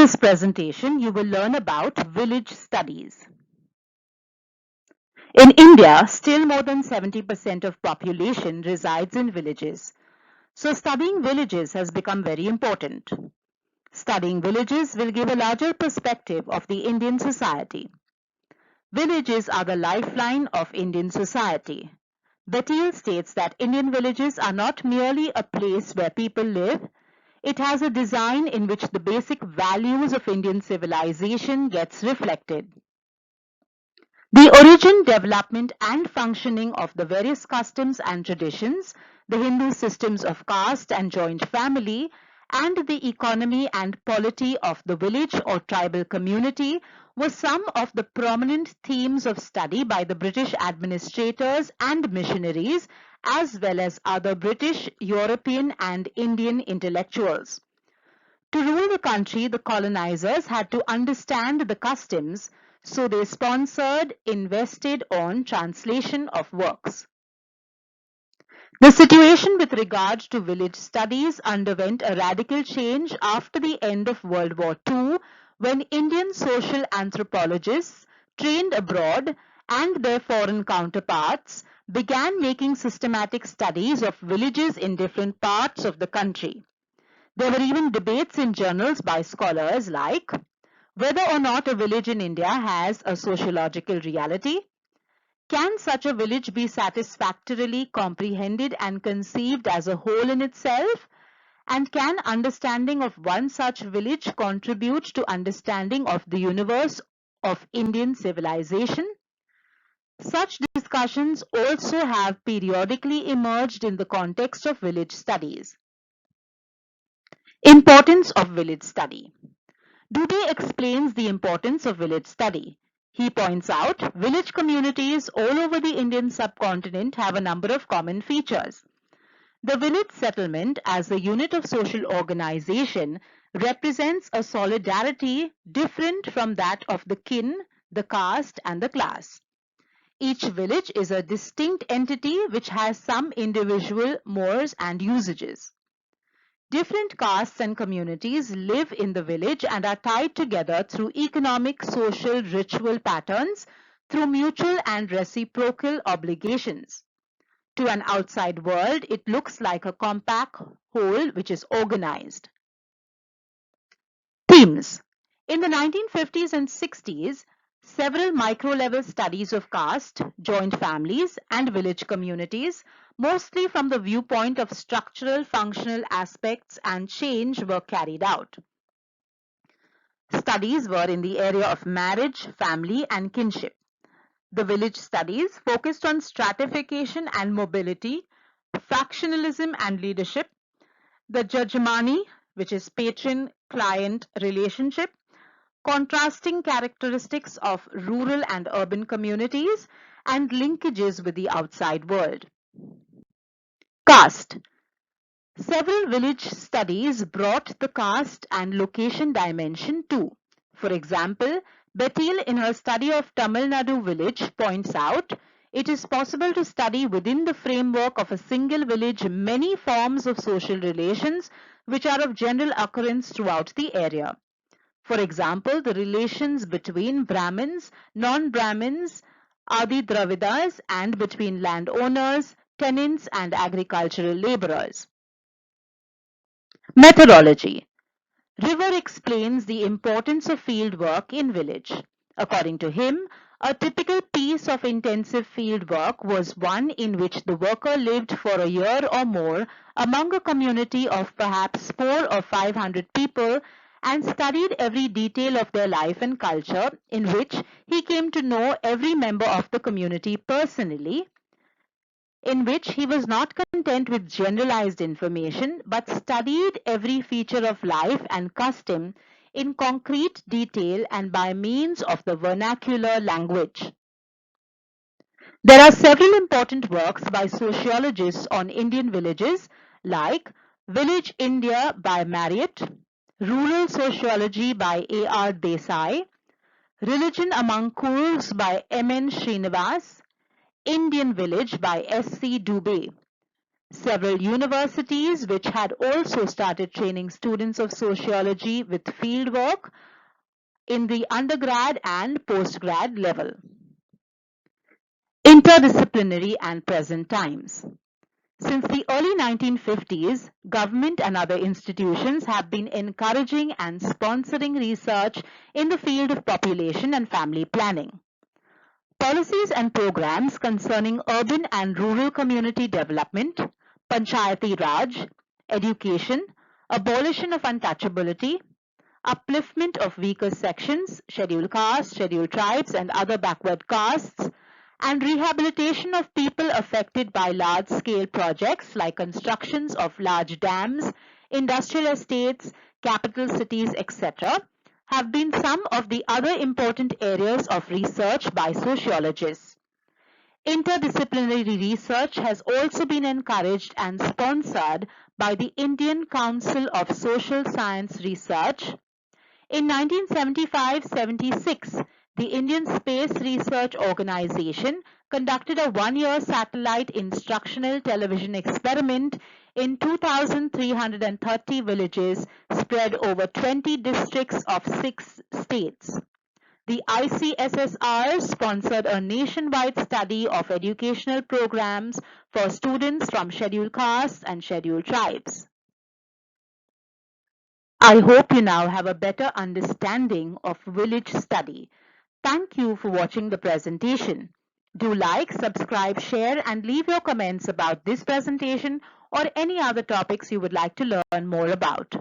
this presentation, you will learn about village studies. In India, still more than 70% of population resides in villages. So studying villages has become very important. Studying villages will give a larger perspective of the Indian society. Villages are the lifeline of Indian society. Bettiel states that Indian villages are not merely a place where people live. It has a design in which the basic values of Indian civilization gets reflected. The origin, development and functioning of the various customs and traditions, the Hindu systems of caste and joint family, and the economy and polity of the village or tribal community were some of the prominent themes of study by the British administrators and missionaries, as well as other British, European and Indian intellectuals. To rule the country, the colonizers had to understand the customs, so they invested on translation of works. The situation with regard to village studies underwent a radical change after the end of World War II, when Indian social anthropologists trained abroad and their foreign counterparts began making systematic studies of villages in different parts of the country. There were even debates in journals by scholars like whether or not a village in India has a sociological reality. Can such a village be satisfactorily comprehended and conceived as a whole in itself? And can understanding of one such village contribute to understanding of the universe of Indian civilization? Such discussions also have periodically emerged in the context of village studies. Importance of village study. Dubé explains the importance of village study. He points out village communities all over the Indian subcontinent have a number of common features. The village settlement as a unit of social organization represents a solidarity different from that of the kin, the caste and the class. Each village is a distinct entity which has some individual mores and usages. Different castes and communities live in the village and are tied together through economic, social, ritual patterns, through mutual and reciprocal obligations. To an outside world, it looks like a compact whole which is organized. Themes. In the 1950s and 60s, several micro-level studies of caste, joint families, and village communities, mostly from the viewpoint of structural, functional aspects and change, were carried out. Studies were in the area of marriage, family, and kinship. The village studies focused on stratification and mobility, factionalism and leadership, the Jajamani, which is patron-client relationship, contrasting characteristics of rural and urban communities, and linkages with the outside world. Caste. Several village studies brought the caste and location dimension too. For example, Bettiel in her study of Tamil Nadu village points out it is possible to study within the framework of a single village many forms of social relations which are of general occurrence throughout the area. For example, the relations between Brahmins, non-Brahmins, Adi Dravidas, and between landowners, tenants, and agricultural laborers. Methodology. River explains the importance of field work in village. According to him, a typical piece of intensive field work was one in which the worker lived for a year or more among a community of perhaps 400 or 500 people and studied every detail of their life and culture, in which he came to know every member of the community personally, in which he was not content with generalized information but studied every feature of life and custom in concrete detail and by means of the vernacular language. There are several important works by sociologists on Indian villages like Village India by Marriott, Rural Sociology by A.R. Desai, Religion Among Kurds by M.N. Srinivas, Indian Village by S.C. Dubé. Several universities which had also started training students of sociology with fieldwork in the undergrad and postgrad level. Interdisciplinary and present times. Since the early 1950s, government and other institutions have been encouraging and sponsoring research in the field of population and family planning. Policies and programs concerning urban and rural community development, Panchayati Raj, education, abolition of untouchability, upliftment of weaker sections, scheduled castes, scheduled tribes, and other backward castes, and rehabilitation of people affected by large-scale projects like constructions of large dams, industrial estates, capital cities, etc., have been some of the other important areas of research by sociologists. Interdisciplinary research has also been encouraged and sponsored by the Indian Council of Social Science Research. In 1975-76, the Indian Space Research Organization conducted a one-year satellite instructional television experiment in 2,330 villages spread over 20 districts of 6 states. The ICSSR sponsored a nationwide study of educational programs for students from scheduled castes and scheduled tribes. I hope you now have a better understanding of village study. Thank you for watching the presentation. Do like, subscribe, share, and leave your comments about this presentation or any other topics you would like to learn more about.